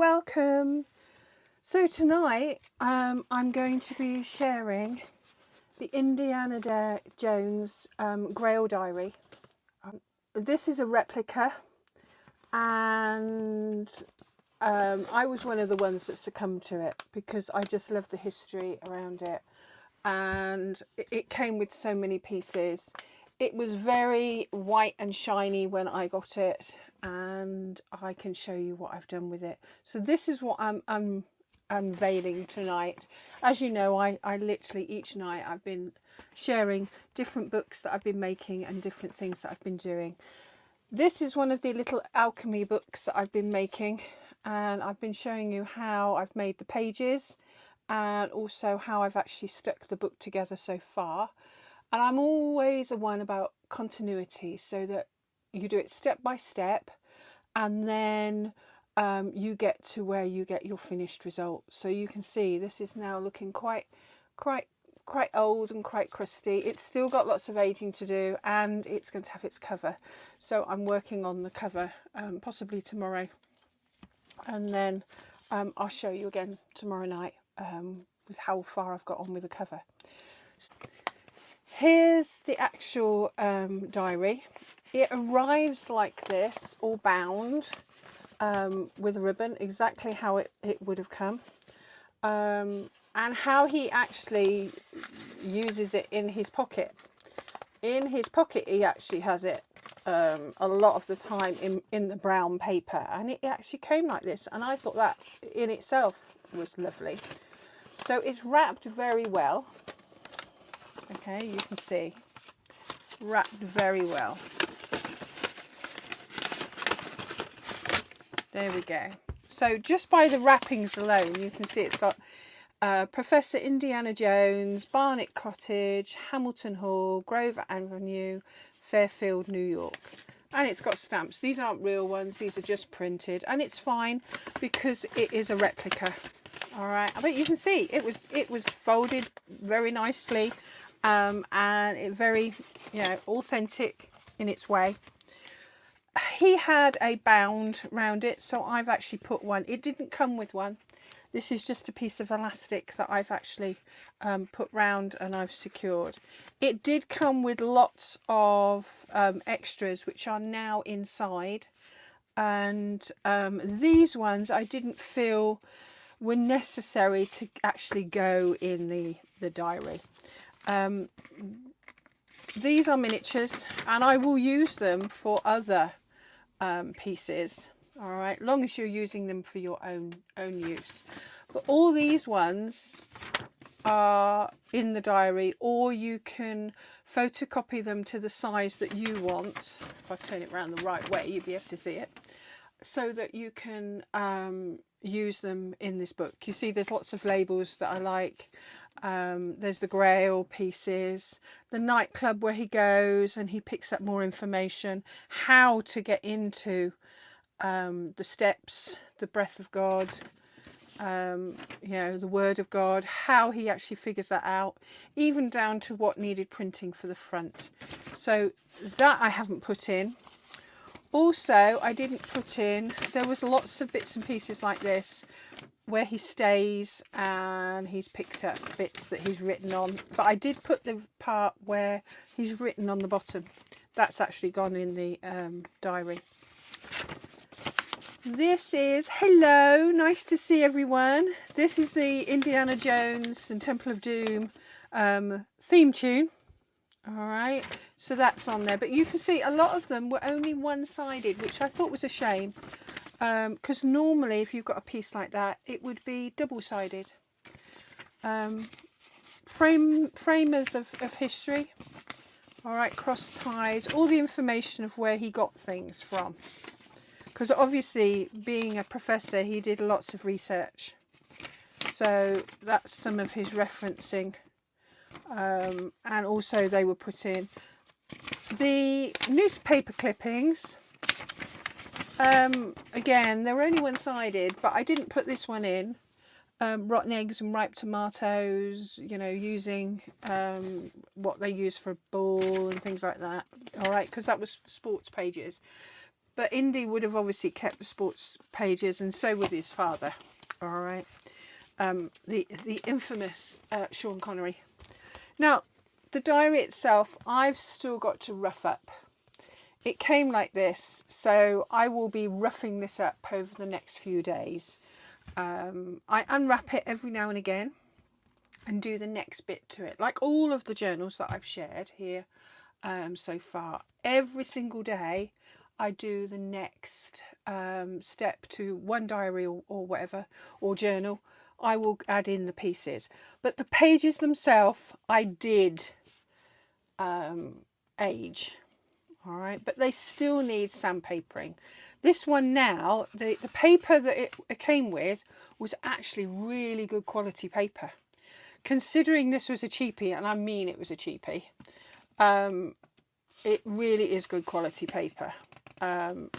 welcome. So tonight I'm going to be sharing the Indiana Jones Grail Diary. This is a replica, and I was one of the ones that succumbed to it because I just love the history around it, and it came with so many pieces. It was very white and shiny when I got it, and I can show you what I've done with it. So this is what I'm unveiling tonight. As you know, I literally each night I've been sharing different books that I've been making and different things that I've been doing. This is one of the little alchemy books that I've been making, and I've been showing you how I've made the pages and also how I've actually stuck the book together so far. And I'm always a one about continuity, so that you do it step by step, and then you get to where you get your finished result. So you can see this is now looking quite old and quite crusty. It's still got lots of aging to do, and it's going to have its cover. So I'm working on the cover possibly tomorrow, and then I'll show you again tomorrow night with how far I've got on with the cover. Here's the actual diary. It arrives like this, all bound with a ribbon, exactly how it would have come. And how he actually uses it in his pocket. In his pocket he actually has it a lot of the time in the brown paper, and it actually came like this, and I thought that in itself was lovely. So it's wrapped very well. Okay, you can see, wrapped very well. There we go. So just by the wrappings alone, you can see it's got Professor Indiana Jones, Barnet Cottage, Hamilton Hall, Grove Avenue, Fairfield, New York. And it's got stamps. These aren't real ones, these are just printed, and it's fine because it is a replica. All right, but you can see it was folded very nicely. And it very, authentic in its way. He had a bound round it, so I've actually put one. It didn't come with one. This is just a piece of elastic that I've actually put round and I've secured. It did come with lots of extras which are now inside, and these ones I didn't feel were necessary to actually go in the diary. These are miniatures, and I will use them for other pieces, all right, long as you're using them for your own use. But all these ones are in the diary, or you can photocopy them to the size that you want. If I turn it around the right way, you'll be able to see it, so that you can use them in this book. You see there's lots of labels that I like. There's the Grail pieces, the nightclub where he goes and he picks up more information, how to get into the steps, the breath of God, the word of God, how he actually figures that out, even down to what needed printing for the front. So that I haven't put in. Also, I didn't put in, there was lots of bits and pieces like this where he stays and he's picked up bits that he's written on, but I did put the part where he's written on the bottom. That's actually gone in the diary. This is, hello, nice to see everyone. This is the Indiana Jones and Temple of Doom theme tune. All right, so that's on there, but you can see a lot of them were only one-sided, which I thought was a shame, because normally if you've got a piece like that it would be double-sided. Framers of history, all right, cross ties, all the information of where he got things from, because obviously being a professor he did lots of research, so that's some of his referencing. And also they were put in the newspaper clippings. Again, they're only one-sided, but I didn't put this one in. Rotten eggs and ripe tomatoes, using what they use for a ball and things like that. All right, because that was sports pages. But Indy would have obviously kept the sports pages, and so would his father. All right. The infamous Sean Connery. Now, the diary itself, I've still got to rough up. It came like this, so I will be roughing this up over the next few days. I unwrap it every now and again and do the next bit to it, like all of the journals that I've shared here so far. Every single day I do the next step to one diary or whatever, or journal. I will add in the pieces, but the pages themselves I did age. All right, but they still need sandpapering. This one now, the paper that it came with was actually really good quality paper. Considering this was a cheapie, and I mean it was a cheapie, it really is good quality paper. And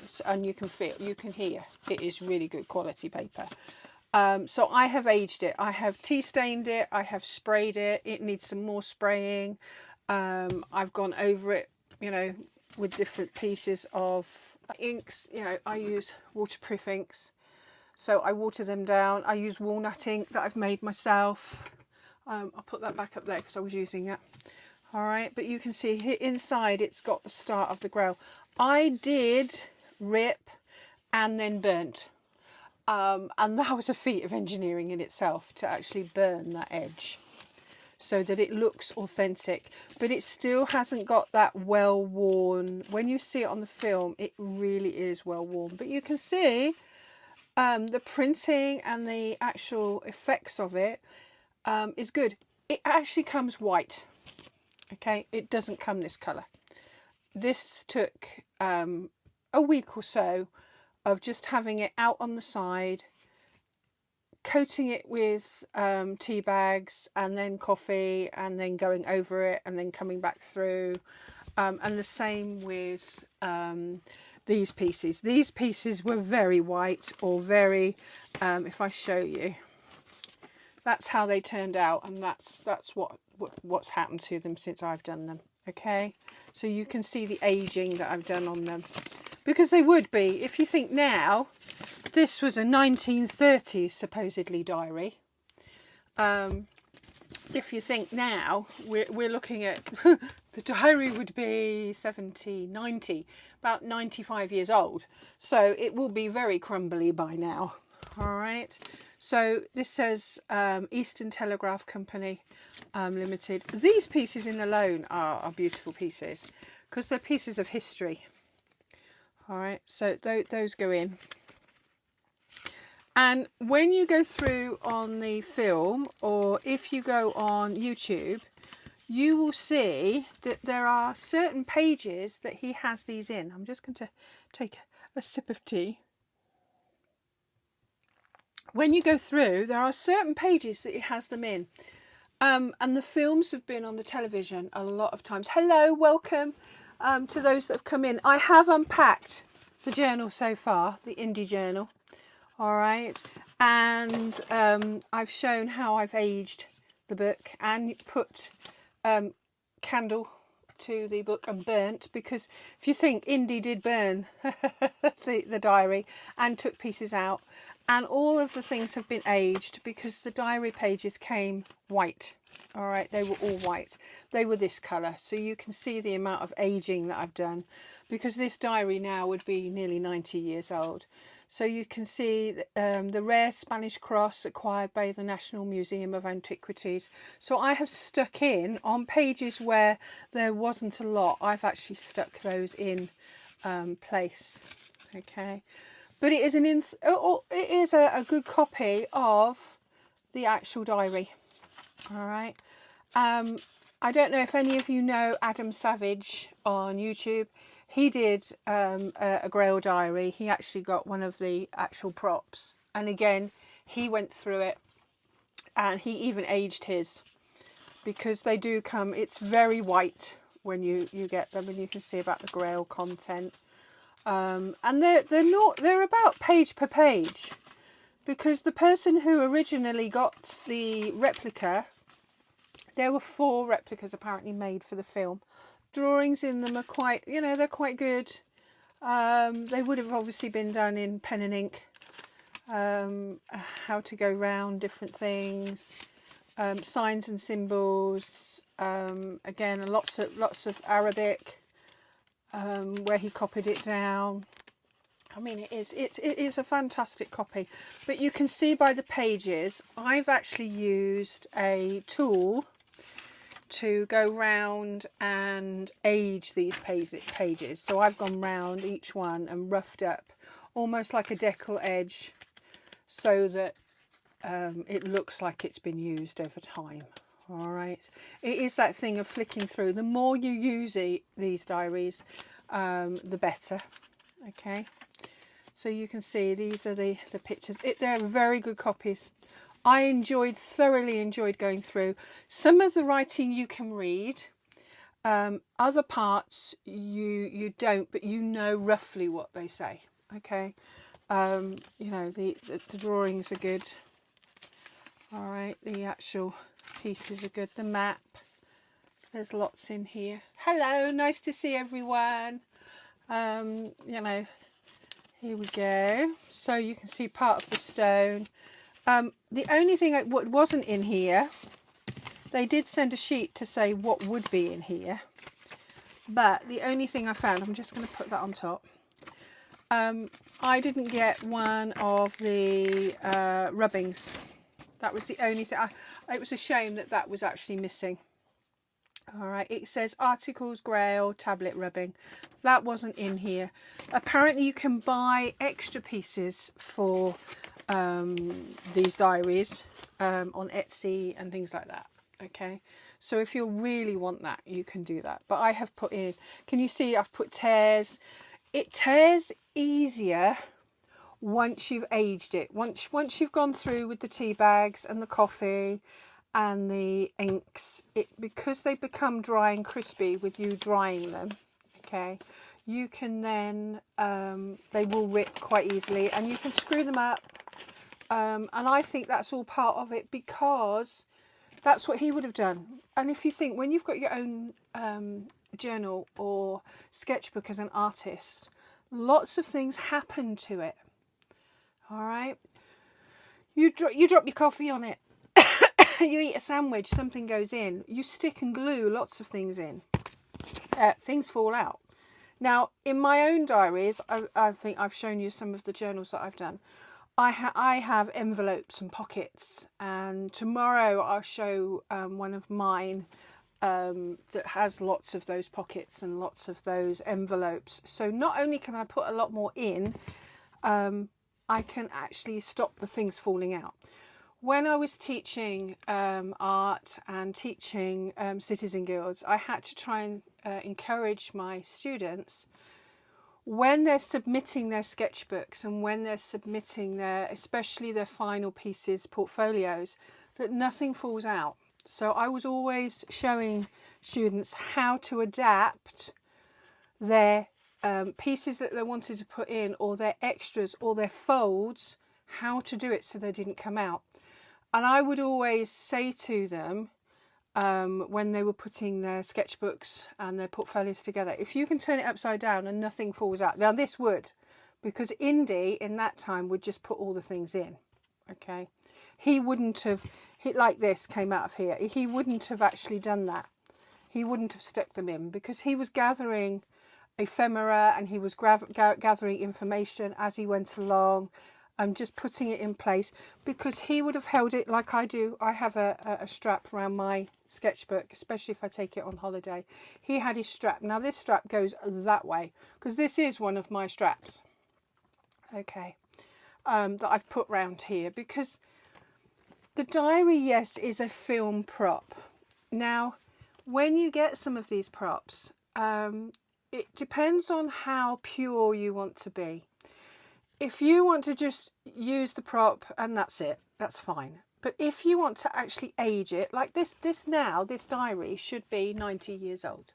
you can feel, you can hear, it is really good quality paper. So I have aged it. I have tea stained it. I have sprayed it. It needs some more spraying. I've gone over it, you know, with different pieces of inks. You know, I use waterproof inks, so I water them down. I use walnut ink that I've made myself. I'll put that back up there because I was using it. All right, but you can see here inside it's got the start of the grail. I did rip and then burnt, and that was a feat of engineering in itself, to actually burn that edge so that it looks authentic, but it still hasn't got that well worn. When you see it on the film, it really is well worn, but you can see the printing and the actual effects of it is good. It actually comes white. Okay, it doesn't come this color. This took a week or so of just having it out on the side, coating it with tea bags and then coffee, and then going over it and then coming back through, and the same with these pieces. These pieces were very white, or very if I show you, that's how they turned out, and that's what's happened to them since I've done them. Okay, so you can see the aging that I've done on them, because they would be, if you think now, this was a 1930s supposedly diary. If you think now, we're looking at the diary would be 70, 90, about 95 years old, so it will be very crumbly by now. All right, so this says Eastern Telegraph Company Limited. These pieces in alone are beautiful pieces, because they're pieces of history. All right, so those go in. And when you go through on the film, or if you go on YouTube, you will see that there are certain pages that he has these in. I'm just going to take a sip of tea. When you go through, there are certain pages that he has them in. And the films have been on the television a lot of times. Hello, welcome to those that have come in. I have unpacked the journal so far, the Indie journal. All right, and I've shown how I've aged the book and put candle to the book and burnt, because if you think, Indy did burn the diary and took pieces out, and all of the things have been aged because the diary pages came white. All right, they were all white. They were this colour, so you can see the amount of aging that I've done, because this diary now would be nearly 90 years old. So you can see the rare Spanish cross acquired by the National Museum of Antiquities. So I have stuck in on pages where there wasn't a lot. I've actually stuck those in place. Okay, but it is it is a good copy of the actual diary. All right. I don't know if any of you know Adam Savage on YouTube. He did a Grail diary. He actually got one of the actual props, and again he went through it, and he even aged his, because they do come, it's very white when you get them, and you can see about the Grail content, and they're about page per page, because the person who originally got the replica, there were 4 replicas apparently made for the film. Drawings in them are quite, you know, they're quite good. They would have obviously been done in pen and ink. How to go round different things, signs and symbols. Again, lots of Arabic, where he copied it down. I mean, it is a fantastic copy. But you can see by the pages, I've actually used a tool to go round and age these pages. So I've gone round each one and roughed up almost like a decal edge, so that it looks like it's been used over time. All right, it is that thing of flicking through. The more you use these diaries, the better. Okay, so you can see these are the pictures. They're very good copies. I thoroughly enjoyed going through. Some of the writing you can read, other parts you don't, but you know roughly what they say. Okay, you know, the drawings are good. All right, the actual pieces are good. The map, there's lots in here. Hello, nice to see everyone. You know, here we go. So you can see part of the stone. The only thing what wasn't in here, they did send a sheet to say what would be in here, but the only thing I found, I'm just going to put that on top. I didn't get one of the rubbings. That was the only thing. It was a shame that was actually missing. All right, it says articles, grail, tablet rubbing. That wasn't in here. Apparently you can buy extra pieces for these diaries on Etsy and things like that. Okay, so if you really want that, you can do that. But I have put in, can you see I've put tears. It tears easier once you've aged it. Once you've gone through with the tea bags and the coffee and the inks, because they become dry and crispy with you drying them, okay, you can then they will rip quite easily, and you can screw them up, and I think that's all part of it, because that's what he would have done. And if you think, when you've got your own journal or sketchbook as an artist, lots of things happen to it. All right, you drop your coffee on it. You eat a sandwich, something goes in. You stick and glue lots of things in. Things fall out. Now, in my own diaries, I think I've shown you some of the journals that I've done. I have envelopes and pockets, and tomorrow I'll show one of mine that has lots of those pockets and lots of those envelopes. So not only can I put a lot more in, I can actually stop the things falling out. When I was teaching art and teaching citizen guilds, I had to try and encourage my students, when they're submitting their sketchbooks and when they're submitting especially their final pieces, portfolios, that nothing falls out. So I was always showing students how to adapt their pieces that they wanted to put in, or their extras or their folds, how to do it so they didn't come out. And I would always say to them, when they were putting their sketchbooks and their portfolios together, if you can turn it upside down and nothing falls out. Now this would, because Indy in that time would just put all the things in. Okay, he wouldn't have, like this came out of here, he wouldn't have actually done that. He wouldn't have stuck them in, because he was gathering ephemera and he was gathering information as he went along, and just putting it in place, because he would have held it like I do. I have a strap around my sketchbook, especially if I take it on holiday. He had his strap. Now this strap goes that way, because this is one of my straps, okay, that I've put round here, because the diary, yes, is a film prop. Now when you get some of these props, it depends on how pure you want to be. If you want to just use the prop and that's it, that's fine. But if you want to actually age it, like this diary should be 90 years old.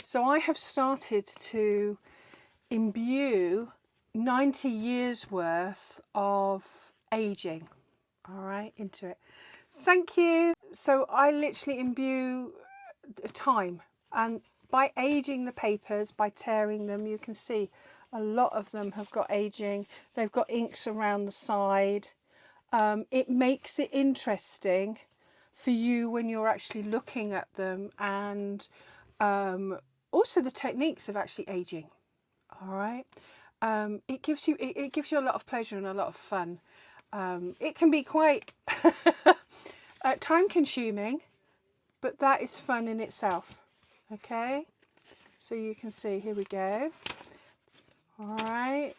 So I have started to imbue 90 years worth of aging, all right, into it. Thank you. So I literally imbue time, and by aging the papers, by tearing them, you can see A lot of them have got aging. They've got inks around the side. It makes it interesting for you when you're actually looking at them, and also the techniques of actually aging. All right. It gives you a lot of pleasure and a lot of fun. It can be quite time consuming, but that is fun in itself. Okay, so you can see, here we go. All right.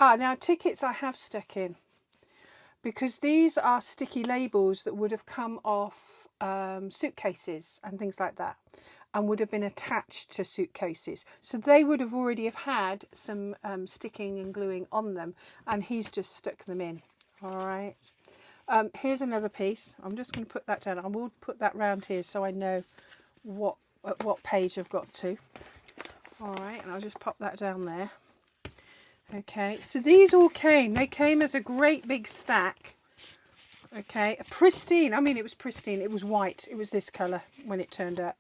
Now tickets I have stuck in, because these are sticky labels that would have come off suitcases and things like that, and would have been attached to suitcases. So they would have already have had some sticking and gluing on them, and he's just stuck them in. All right. Here's another piece. I'm just going to put that down. I will put that round here so I know at what page I've got to. All right, and I'll just pop that down there. Okay, so these all came. They came as a great big stack. Okay, pristine. I mean, it was pristine. It was white. It was this colour when it turned up.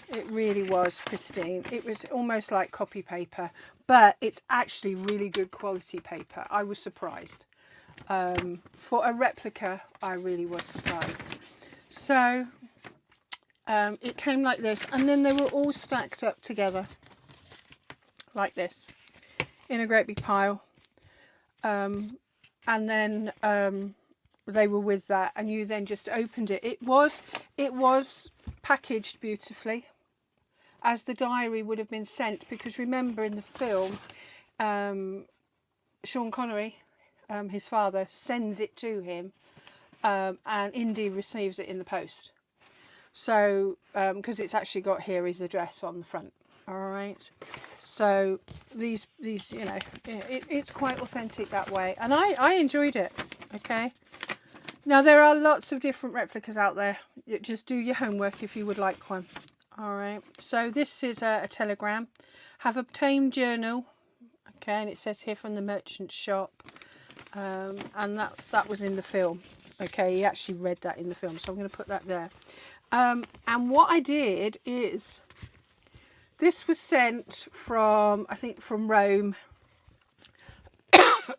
It really was pristine. It was almost like copy paper, but it's actually really good quality paper. I was surprised. For a replica, I really was surprised. So it came like this, and then they were all stacked up together like this in a great big pile, and then they were with that, and you then just opened it. It was packaged beautifully, as the diary would have been sent, because remember in the film, Sean Connery, his father, sends it to him, and Indy receives it in the post. So because it's actually got here his address on the front. All right, so these you know, it's quite authentic that way, and I enjoyed it. Okay, now there are lots of different replicas out there. Just do your homework if you would like one. All right, so this is a telegram. Have obtained journal. Okay, and it says here from the merchant shop, and that was in the film. Okay, he actually read that in the film, so I'm going to put that there. And what I did is, this was sent from, I think, from Rome,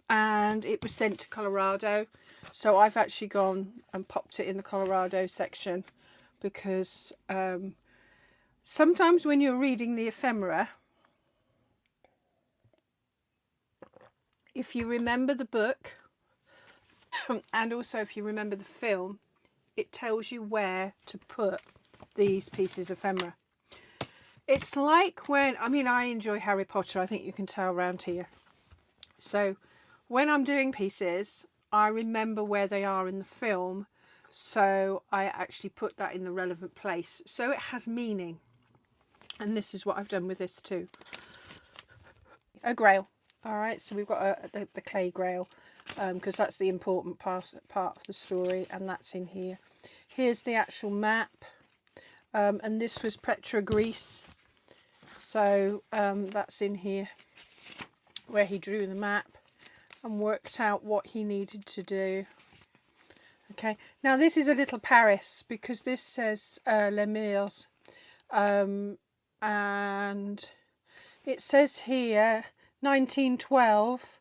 and it was sent to Colorado. So I've actually gone and popped it in the Colorado section, because sometimes when you're reading the ephemera, if you remember the book, and also if you remember the film, it tells you where to put these pieces of ephemera. It's like when, I mean, I enjoy Harry Potter, I think you can tell around here. So when I'm doing pieces, I remember where they are in the film, so I actually put that in the relevant place, so it has meaning. And this is what I've done with this too. A grail. All right, so we've got the clay grail, because that's the important part of the story, and that's in here. Here's the actual map, and this was Petra, Greece. So that's in here, where he drew the map and worked out what he needed to do. Okay, now this is a little Paris, because this says Les Murs, and it says here 1912,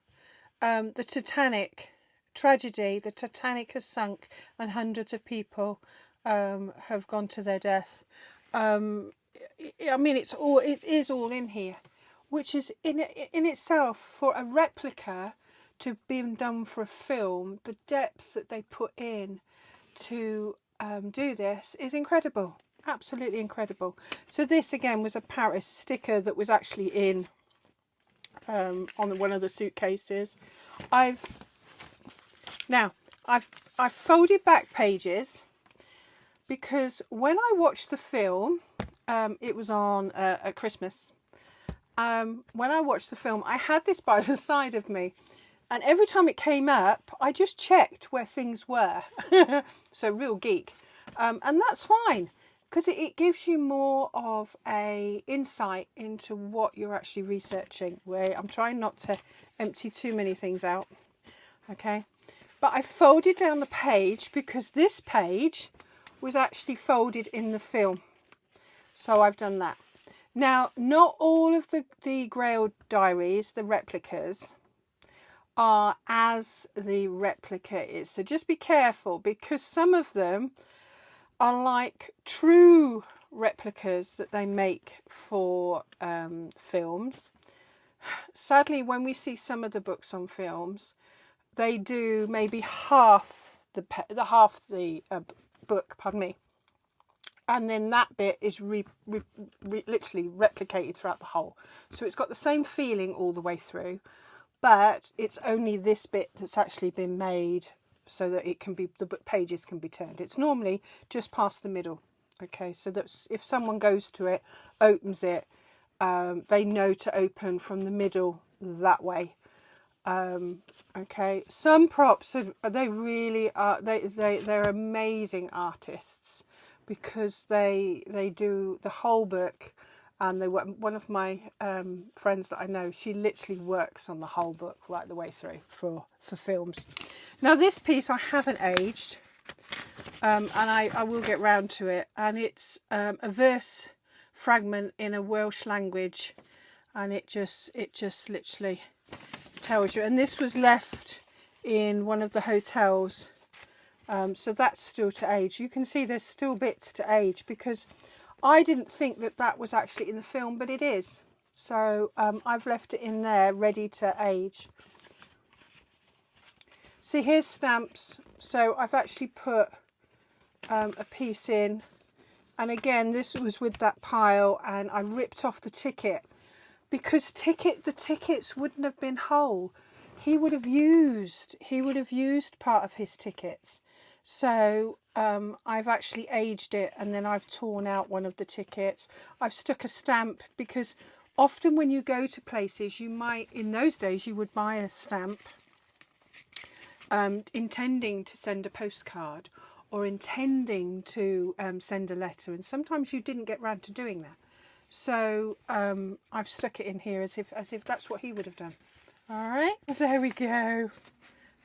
the Titanic tragedy. The Titanic has sunk and hundreds of people have gone to their death. I mean, it is all in here, which is in itself, for a replica to be done for a film, the depth that they put in to do this is incredible, absolutely incredible. So this again was a Paris sticker that was actually in on one of the suitcases. I've folded back pages, because when I watched the film, it was on at Christmas. When I watched the film, I had this by the side of me, and every time it came up, I just checked where things were. So real geek, and that's fine, because it gives you more of a insight into what you're actually researching. Where I'm trying not to empty too many things out. Okay, but I folded down the page, because this page was actually folded in the film, so I've done that. Now, not all of the Grail diaries, the replicas, are as the replica is. So just be careful, because some of them are like true replicas that they make for films. Sadly, when we see some of the books on films, they do maybe half the book, pardon me, and then that bit is literally replicated throughout the whole. So it's got the same feeling all the way through, but it's only this bit that's actually been made so that it can be, the book pages can be turned. It's normally just past the middle. Okay, so that's if someone goes to it, opens it, they know to open from the middle that way. Okay, some props they really are, they're amazing artists, because they do the whole book. And one of my friends that I know, she literally works on the whole book right the way through for films. Now this piece I haven't aged, and I will get round to it, and it's a verse fragment in a Welsh language, and it just literally tells you. And this was left in one of the hotels, so that's still to age. You can see there's still bits to age, because I didn't think that that was actually in the film, but it is. So I've left it in there ready to age. See, here's stamps. So I've actually put a piece in, and again this was with that pile, and I ripped off the ticket, because the tickets wouldn't have been whole. He would have used part of his tickets. So I've actually aged it, and then I've torn out one of the tickets. I've stuck a stamp, because often when you go to places, you might, in those days, you would buy a stamp intending to send a postcard, or intending to send a letter, and sometimes you didn't get round to doing that. So I've stuck it in here as if that's what he would have done. All right, there we go.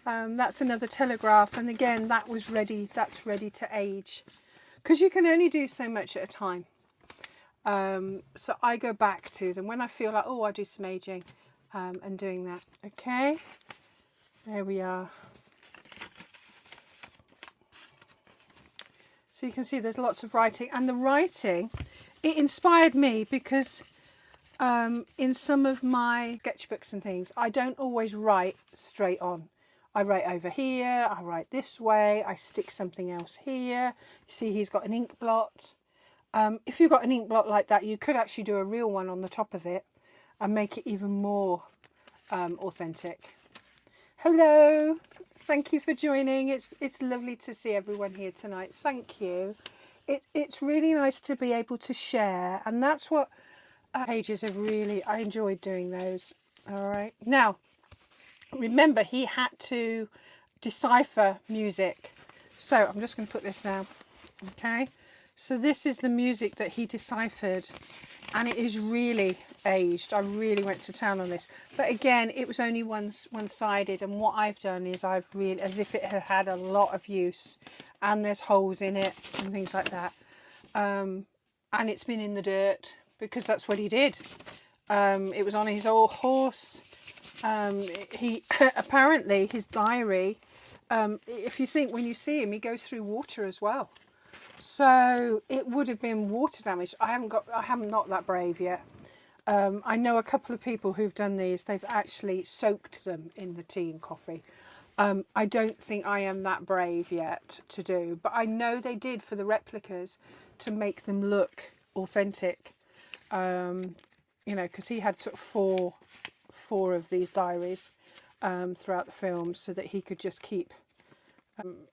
That's another telegraph, and again that was ready. That's ready to age, because you can only do so much at a time. So I go back to them when I feel like, oh, I'll do some aging, and doing that. Okay, there we are. So you can see there's lots of writing, and the writing, it inspired me, because in some of my sketchbooks and things, I don't always write straight on. I write over here, I write this way, I stick something else here. You see he's got an ink blot. If you've got an ink blot like that, you could actually do a real one on the top of it and make it even more authentic. Hello, thank you for joining. It's lovely to see everyone here tonight. Thank you. It's really nice to be able to share, and that's what pages have really, I enjoyed doing those. All right, now remember, he had to decipher music, so I'm just going to put this down. Okay, so this is the music that he deciphered, and it is really aged. I really went to town on this, but again, it was only one-sided, and what I've done is I've really, as if it had had a lot of use, and there's holes in it and things like that, and it's been in the dirt, because that's what he did. It was on his old horse. He apparently, his diary, if you think, when you see him, he goes through water as well, so it would have been water damage. I'm not that brave yet. I know a couple of people who've done these. They've actually soaked them in the tea and coffee. I don't think I am that brave yet to do, but I know they did for the replicas to make them look authentic. You know, because he had sort of four of these diaries throughout the film, so that he could just keep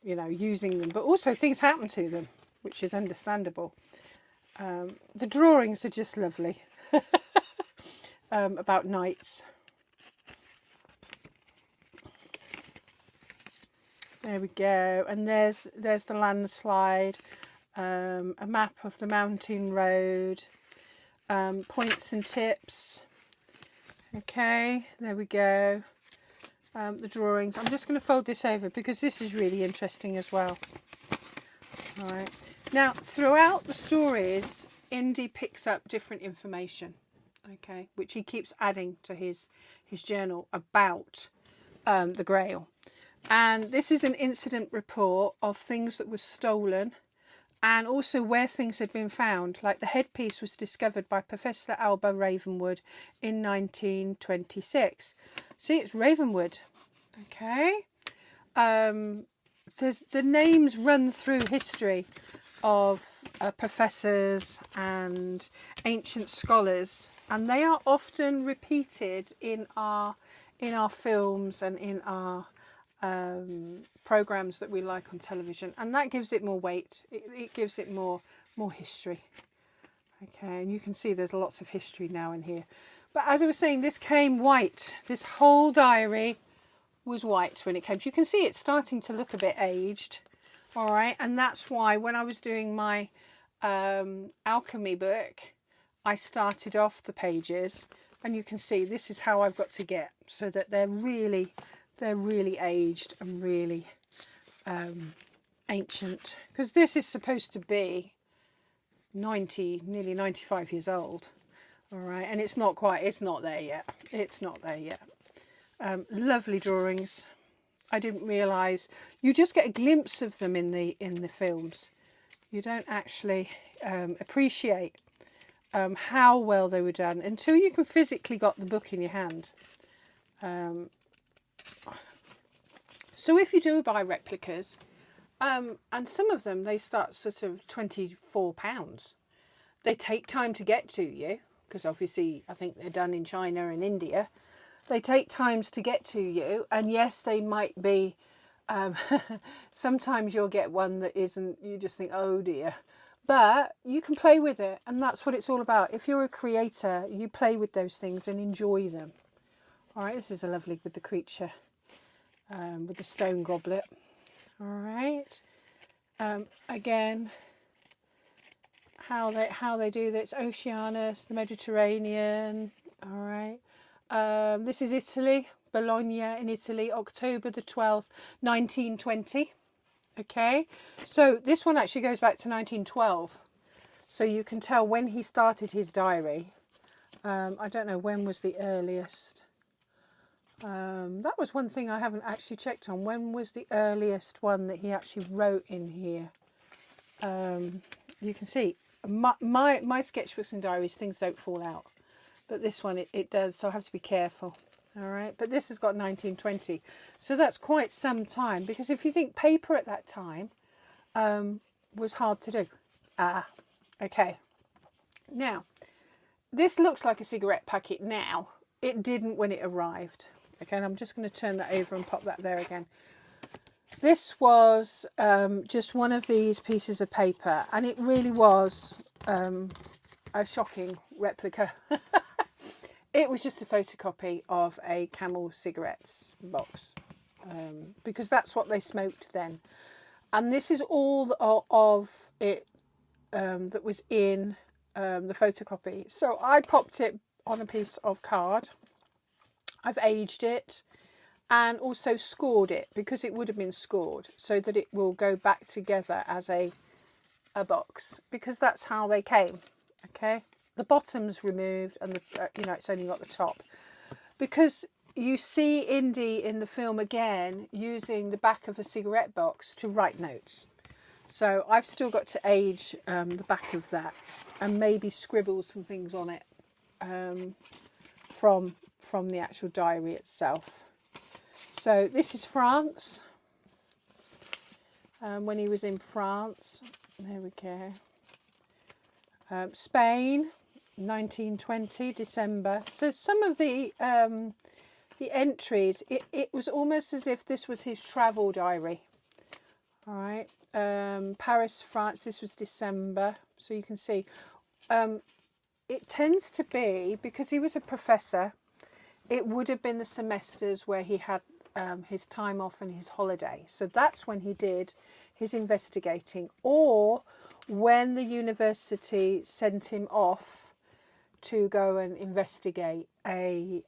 you know, using them, but also things happen to them, which is understandable. The drawings are just lovely. About knights. There we go, and there's the landslide, a map of the mountain road, points and tips. Okay, there we go. The drawings. I'm just going to fold this over, because this is really interesting as well. All right. Now, throughout the stories, Indy picks up different information, okay, which he keeps adding to his journal about the Grail. And this is an incident report of things that were stolen and also where things had been found. Like the headpiece was discovered by Professor Alba Ravenwood in 1926. See, it's Ravenwood, okay. The names run through history of professors and ancient scholars, and they are often repeated in our films and in our programs that we like on television, and that gives it more weight. It gives it more history. Okay, and you can see there's lots of history now in here. But as I was saying, this came white. This whole diary was white when it came. So you can see it's starting to look a bit aged. All right, and that's why when I was doing my alchemy book, I started off the pages, and you can see this is how I've got to get so that they're really aged and really ancient, because this is supposed to be nearly 95 years old. All right, and it's not there yet. It's not there yet. Lovely drawings. I didn't realise, you just get a glimpse of them in the films. You don't actually appreciate how well they were done until you can physically got the book in your hand. So if you do buy replicas, and some of them, they start sort of £24. They take time to get to you, because obviously I think they're done in China and India. They take times to get to you, and yes, they might be, sometimes you'll get one that isn't, you just think, oh dear. But you can play with it, and that's what it's all about. If you're a creator, you play with those things and enjoy them. All right, this is a lovely with the creature, with the stone goblet. All right, again, how they do this: Oceanus, the Mediterranean. All right, this is Italy, Bologna in Italy, October the 12th, 1920. Okay, so this one actually goes back to 1912, so you can tell when he started his diary. I don't know when was the earliest. That was one thing I haven't actually checked on. When was the earliest one that he actually wrote in here? You can see my sketchbooks and diaries, things don't fall out, but this one it does, so I have to be careful. All right, but this has got 1920, so that's quite some time, because if you think paper at that time was hard to do. Okay, now this looks like a cigarette packet now. It didn't when it arrived. Okay, and I'm just going to turn that over and pop that there again. This was just one of these pieces of paper, and it really was a shocking replica. It was just a photocopy of a Camel cigarettes box, because that's what they smoked then. And this is all of it that was in the photocopy. So I popped it on a piece of card. I've aged it and also scored it, because it would have been scored, so that it will go back together as a box, because that's how they came. Okay, the bottom's removed and the it's only got the top, because you see Indy in the film again using the back of a cigarette box to write notes. So I've still got to age the back of that and maybe scribble some things on it from the actual diary itself. So this is France, when he was in France. There we go. Spain, 1920, December. So some of the entries, it was almost as if this was his travel diary. All right, Paris, France, this was December. So you can see it tends to be, because he was a professor, it would have been the semesters where he had his time off and his holiday. So that's when he did his investigating, or when the university sent him off to go and investigate a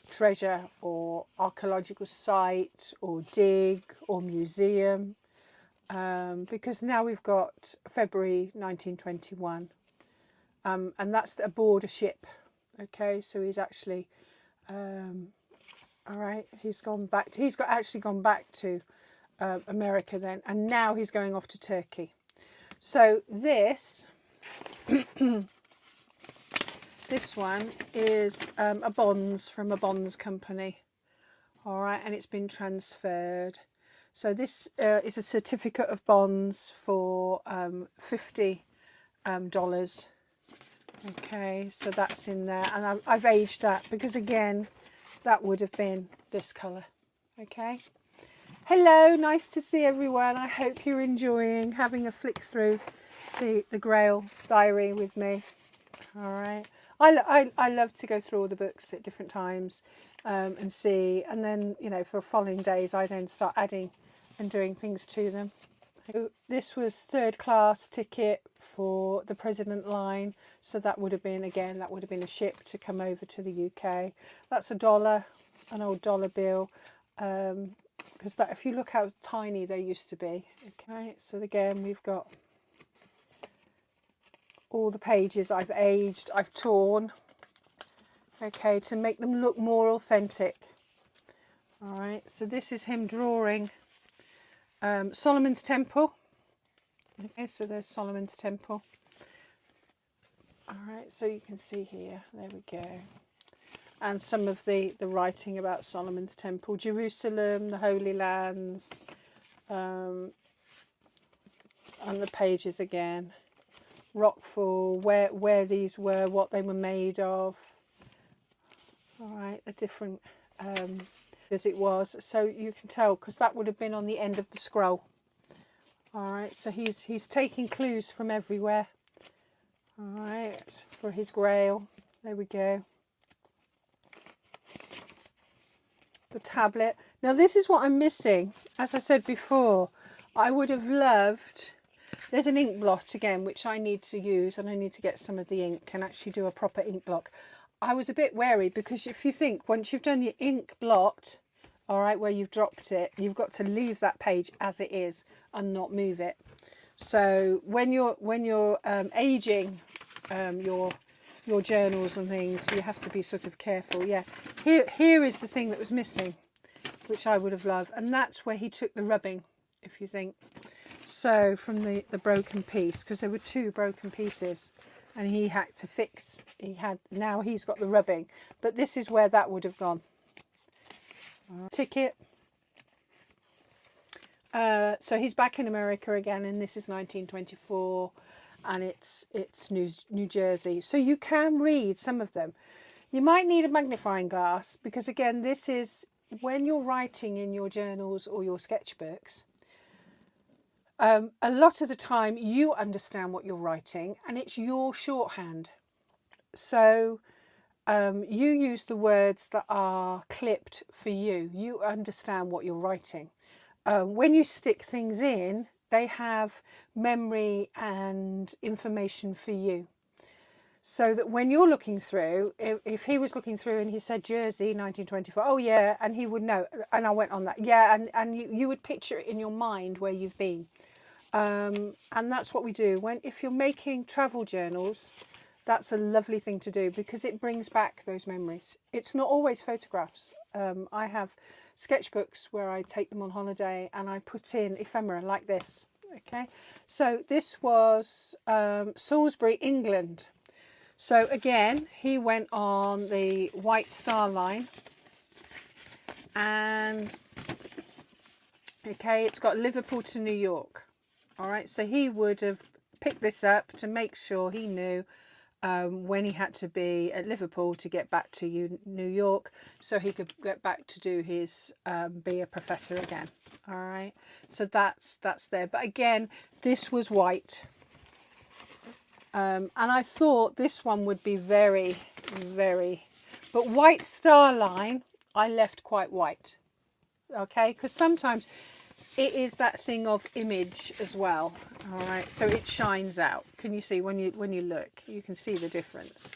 treasure or archaeological site or dig or museum. because now we've got February 1921, and that's aboard a ship. Okay, so he's actually, all right, he's actually gone back to America then, and now he's going off to Turkey. So this one is a bonds from a bonds company. All right, and it's been transferred. So this is a certificate of bonds for $50. Okay, so that's in there, and I've aged that because again, that would have been this colour. Okay. Hello, nice to see everyone. I hope you're enjoying having a flick through the Grail diary with me. All right. I love to go through all the books at different times and see, and then, you know, for following days I then start adding and doing things to them. So this was 3rd class ticket for the President line, so that would have been, again, that would have been a ship to come over to the UK. That's $1, an old dollar bill, because that, if you look how tiny they used to be. Okay, so again, we've got all the pages I've aged, I've torn, okay, to make them look more authentic. All right, so this is him drawing Solomon's Temple. Okay, so there's Solomon's Temple. All right, so you can see here, there we go. And some of the writing about Solomon's Temple, Jerusalem, the Holy Lands, and the pages again. Rockfall, where these were, what they were made of. All right, the different as it was, so you can tell because that would have been on the end of the scroll. All right, so he's taking clues from everywhere. All right, for his Grail. There we go. The tablet. Now this is what I'm missing. As I said before, I would have loved. There's an ink blot again, which I need to use, and I need to get some of the ink and actually do a proper ink blot. I was a bit wary because if you think once you've done your ink blot, all right, where you've dropped it, you've got to leave that page as it is and not move it. So when you're aging your journals and things, you have to be sort of careful. Yeah, here is the thing that was missing, which I would have loved, and that's where he took the rubbing, if you think. So from the broken piece, because there were 2 broken pieces, and he had to fix. Now he's got the rubbing, but this is where that would have gone. Ticket. So he's back in America again, and this is 1924, and it's New Jersey. So you can read some of them. You might need a magnifying glass because again, this is when you're writing in your journals or your sketchbooks. A lot of the time you understand what you're writing and it's your shorthand. So you use the words that are clipped for you. You understand what you're writing. When you stick things in, they have memory and information for you. So that when you're looking through, if he was looking through and he said Jersey 1924, oh yeah, and he would know, and I went on that, yeah, and you would picture it in your mind where you've been. And that's what we do. If you're making travel journals, that's a lovely thing to do because it brings back those memories. It's not always photographs. I have sketchbooks where I take them on holiday and I put in ephemera like this. Okay, so this was Salisbury, England. So again, he went on the White Star Line, and okay, it's got Liverpool to New York. All right, so he would have picked this up to make sure he knew when he had to be at Liverpool to get back to New York, so he could get back to do his be a professor again. All right, so that's there. But again, this was white. And I thought this one would be very, very, but White Star Line, I left quite white, okay, because sometimes it is that thing of image as well. All right, so it shines out. Can you see when you look, you can see the difference.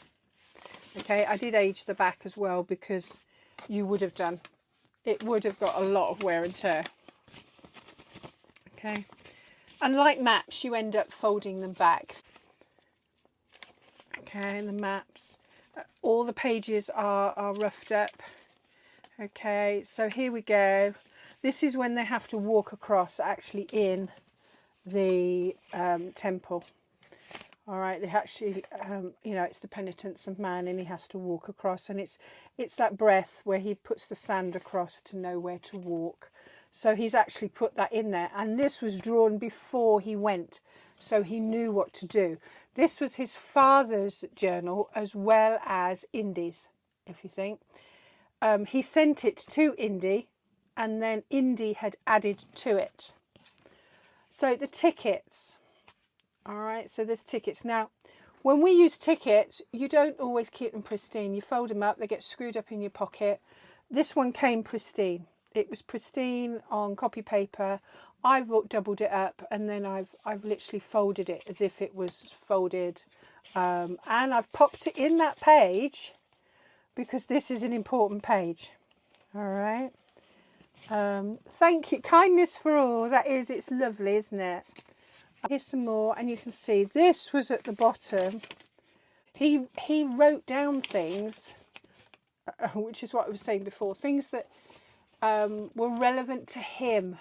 Okay, I did age the back as well because you would have done, it would have got a lot of wear and tear. Okay, And like maps, you end up folding them back. Okay, and the maps, all the pages are roughed up. Okay, so here we go. This is when they have to walk across, actually in the temple. All right, they actually, you know, it's the penitence of man, and he has to walk across, and it's that breath where he puts the sand across to know where to walk. So he's actually put that in there, and this was drawn before he went, so he knew what to do. This was his father's journal as well as Indy's, if you think. He sent it to Indy, and then Indy had added to it. So the tickets. All right, so there's tickets. Now, when we use tickets, you don't always keep them pristine. You fold them up, they get screwed up in your pocket. This one came pristine. It was pristine on copy paper. I've doubled it up, and then I've literally folded it as if it was folded. And I've popped it in that page because this is an important page. All right. Thank you. Kindness for all. That is, it's lovely, isn't it? Here's some more, and you can see this was at the bottom. He wrote down things, which is what I was saying before, things that were relevant to him.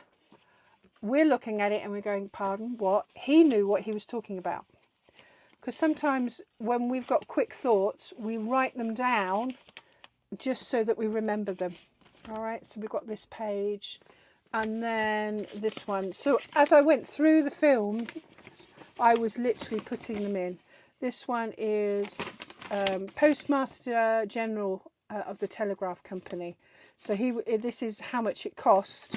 We're looking at it and we're going, pardon, what? He knew what he was talking about. Because sometimes when we've got quick thoughts, we write them down just so that we remember them. All right, so we've got this page and then this one. So as I went through the film, I was literally putting them in. This one is Postmaster General of the Telegraph Company. So this is how much it cost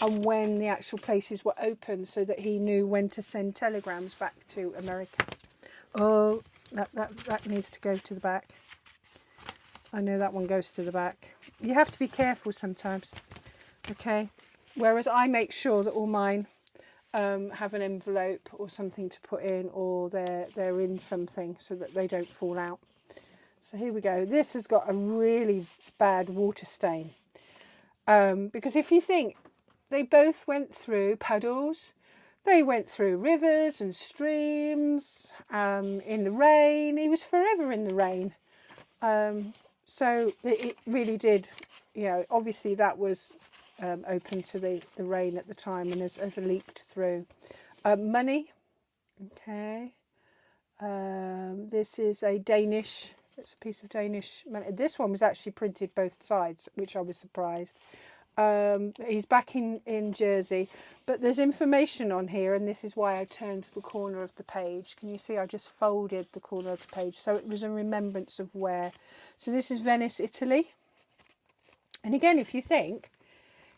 and when the actual places were open, so that he knew when to send telegrams back to America. Oh, that needs to go to the back. I know that one goes to the back. You have to be careful sometimes, okay? Whereas I make sure that all mine have an envelope or something to put in, or they're in something so that they don't fall out. So here we go. This has got a really bad water stain. Because if you think, they both went through puddles, they went through rivers and streams, in the rain. He was forever in the rain. So it really did, you know, obviously that was open to the rain at the time and has leaked through. Money, okay. This is a Danish, it's a piece of Danish money. This one was actually printed both sides, which I was surprised. He's back in Jersey, but there's information on here, and this is why I turned the corner of the page. Can you see I just folded the corner of the page, so it was a remembrance of where. So this is Venice, Italy. And again, if you think,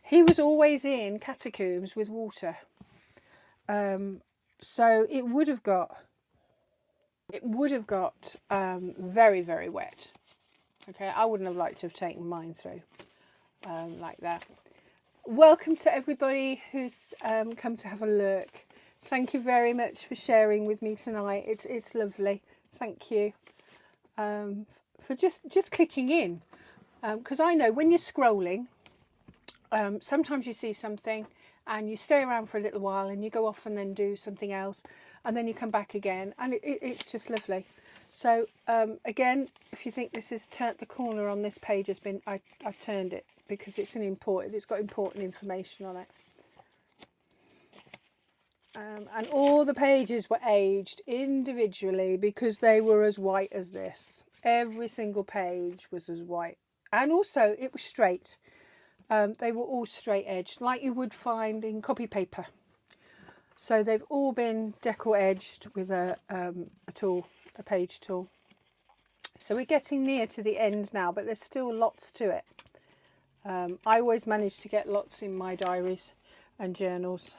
he was always in catacombs with water, so it would have got very, very wet. Okay, I wouldn't have liked to have taken mine through like that. Welcome to everybody who's come to have a look. Thank you very much for sharing with me tonight. It's lovely. Thank you for just clicking in, because I know when you're scrolling, sometimes you see something and you stay around for a little while and you go off and then do something else, and then you come back again, and it's just lovely. So again, if you think this has turned, the corner on this page has been, I've turned it because it's it's got important information on it. And all the pages were aged individually because they were as white as this. Every single page was as white, and also it was straight. They were all straight edged, like you would find in copy paper. So they've all been deco edged with a tool, a page tool. So we're getting near to the end now, but there's still lots to it. I always manage to get lots in my diaries and journals.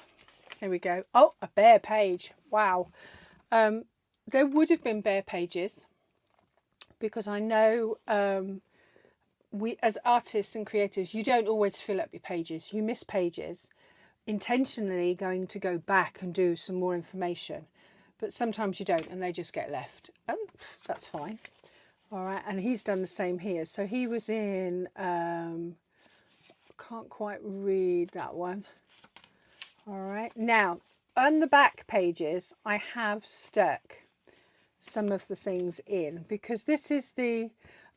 Here we go. Oh, a bare page. Wow. There would have been bare pages because I know we, as artists and creators, you don't always fill up your pages. You miss pages, intentionally going to go back and do some more information. But sometimes you don't and they just get left. And that's fine. All right. And he's done the same here. So he was in, can't quite read that one. All right. Now, on the back pages, I have stuck some of the things in, because this is the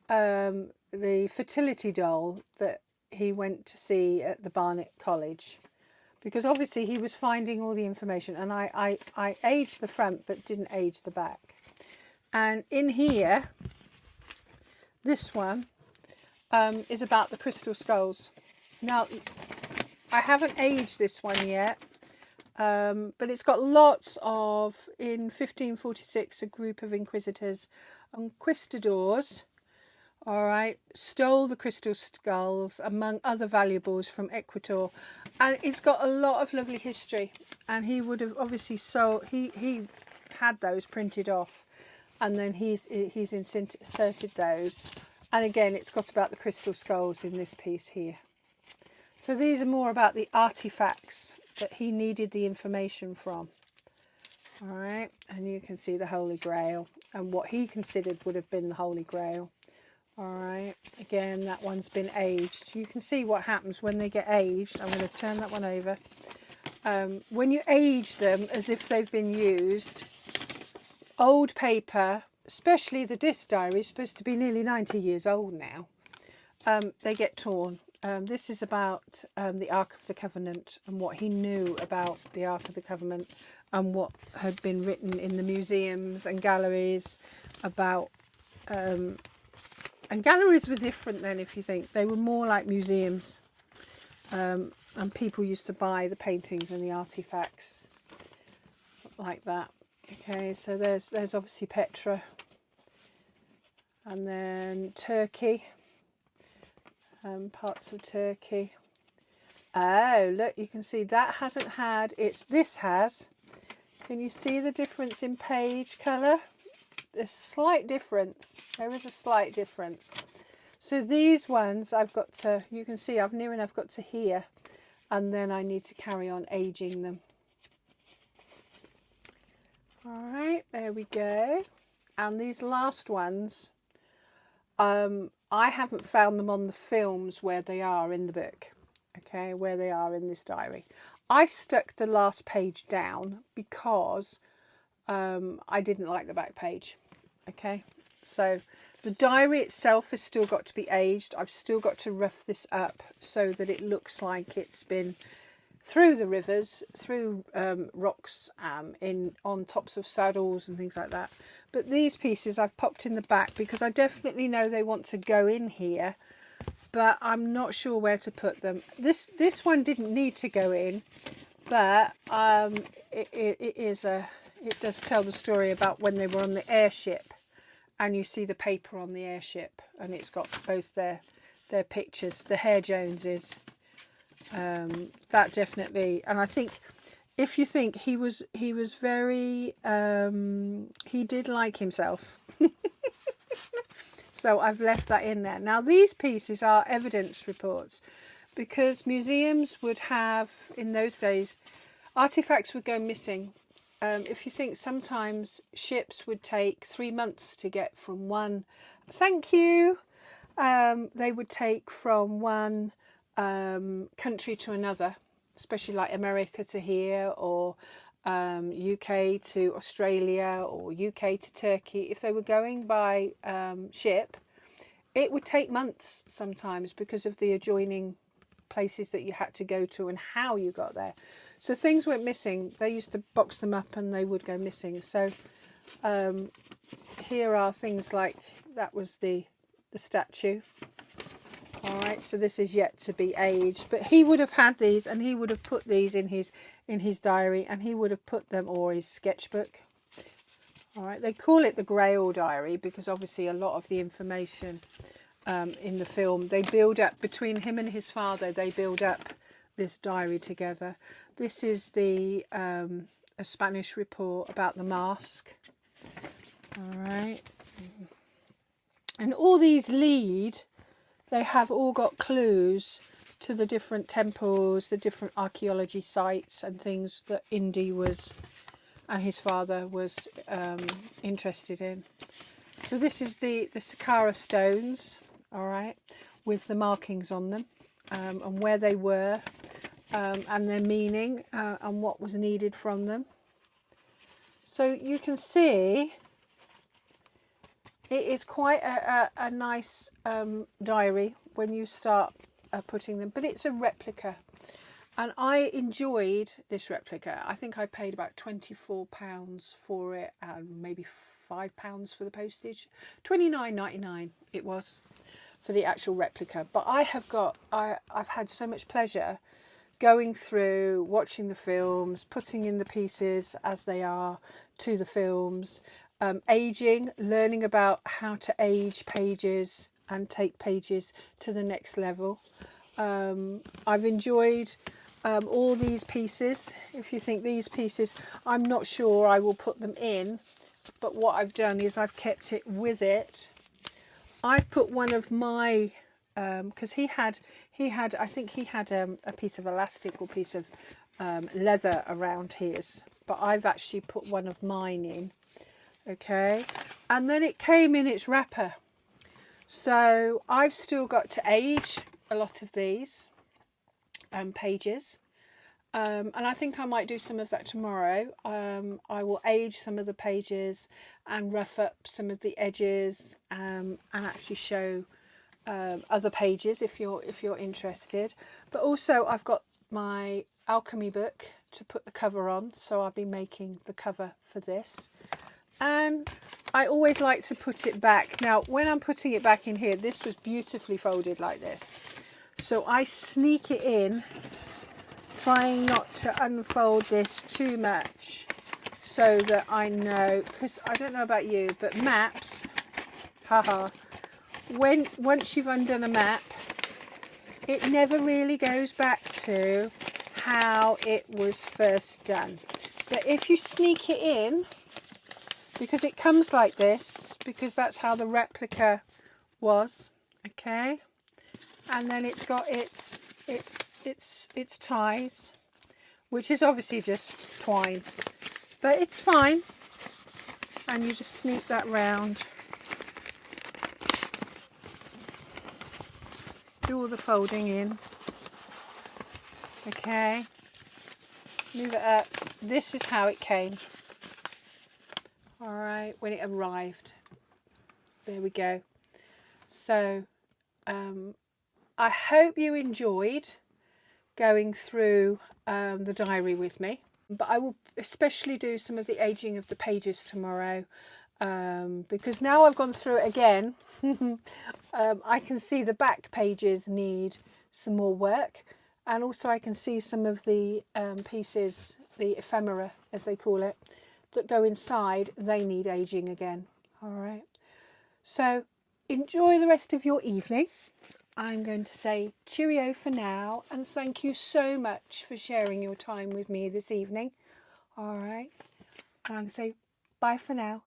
fertility doll that he went to see at the Barnet College, because obviously he was finding all the information, and I aged the front but didn't age the back. And in here, this one is about the crystal skulls. Now, I haven't aged this one yet, but it's got lots of, in 1546, a group of inquisitors and conquistadors, all right, stole the crystal skulls among other valuables from Ecuador, and it's got a lot of lovely history. And he would have obviously he had those printed off, and then he's inserted those. And again, it's got about the crystal skulls in this piece here. So these are more about the artifacts that he needed the information from. All right, and you can see the Holy Grail and what he considered would have been the Holy Grail. All right, again, that one's been aged. You can see what happens when they get aged. I'm going to turn that one over. When you age them as if they've been used, old paper, especially the disc diary, is supposed to be nearly 90 years old now, they get torn. This is about the Ark of the Covenant and what he knew about the Ark of the Covenant and what had been written in the museums and galleries about... and galleries were different then, if you think. They were more like museums. And people used to buy the paintings and the artifacts like that. Okay, so there's obviously Petra. And then Turkey. Parts of Turkey. Oh, look, you can see that hasn't had this has. Can you see the difference in page colour? There's a slight difference. There is a slight difference. So these ones I've got to, you can see I've near enough got to here, and then I need to carry on aging them. All right, there we go. And these last ones, I haven't found them on the films where they are in the book, okay, where they are in this diary. I stuck the last page down because I didn't like the back page, okay. So the diary itself has still got to be aged. I've still got to rough this up so that it looks like it's been through the rivers, through rocks, on tops of saddles and things like that. But these pieces I've popped in the back because I definitely know they want to go in here, but I'm not sure where to put them. This one didn't need to go in, but it does tell the story about when they were on the airship, and you see the paper on the airship, and it's got both their pictures, the Hare Joneses. That definitely, and I think if you think he was very he did like himself. So I've left that in there. Now these pieces are evidence reports, because museums would have, in those days, artifacts would go missing. If you think, sometimes ships would take 3 months to get from one, thank you, they would take from one country to another, especially like America to here, or UK to Australia, or UK to Turkey. If they were going by ship, it would take months sometimes because of the adjoining places that you had to go to and how you got there. So things went missing. They used to box them up and they would go missing. So here are things like, that was the statue. All right, so this is yet to be aged, but he would have had these, and he would have put these in his diary, and he would have put them, or his sketchbook. All right, they call it the Grail Diary because obviously a lot of the information in the film, they build up between him and his father. They build up this diary together. This is a Spanish report about the mask. All right, and all these lead. They have all got clues to the different temples, the different archaeology sites and things that Indy was, and his father was interested in. So this is the Saqqara stones, all right, with the markings on them, and where they were, and their meaning and what was needed from them. So you can see it is quite a nice diary when you start putting them, but it's a replica. And I enjoyed this replica. I think I paid about £24 for it and maybe £5 for the postage. £29.99 it was for the actual replica. But I've had so much pleasure going through, watching the films, putting in the pieces as they are to the films, aging, learning about how to age pages and take pages to the next level. I've enjoyed all these pieces. If you think these pieces, I'm not sure I will put them in, but what I've done is I've kept it with it. I've put one of my, because I think he had a piece of elastic or piece of leather around his, but I've actually put one of mine in. Okay, and then it came in its wrapper. So I've still got to age a lot of these pages, and I think I might do some of that tomorrow. I will age some of the pages and rough up some of the edges, and actually show other pages if you're interested. But also I've got my alchemy book to put the cover on, so I'll be making the cover for this. And I always like to put it back. Now when I'm putting it back in here, this was beautifully folded like this, so I sneak it in, trying not to unfold this too much, so that I know, because I don't know about you, but maps, haha, once you've undone a map, it never really goes back to how it was first done. But if you sneak it in, because it comes like this, because that's how the replica was, okay, and then it's got its ties, which is obviously just twine, but it's fine, and you just sneak that round, do all the folding in, okay, move it up. This is how it came. All right, when it arrived, there we go. So I hope you enjoyed going through the diary with me, but I will especially do some of the aging of the pages tomorrow, because now I've gone through it again. I can see the back pages need some more work, and also I can see some of the pieces, the ephemera as they call it, that go inside, they need aging again. All right, so enjoy the rest of your evening. I'm going to say cheerio for now, and thank you so much for sharing your time with me this evening. All right, and I'm going to say bye for now.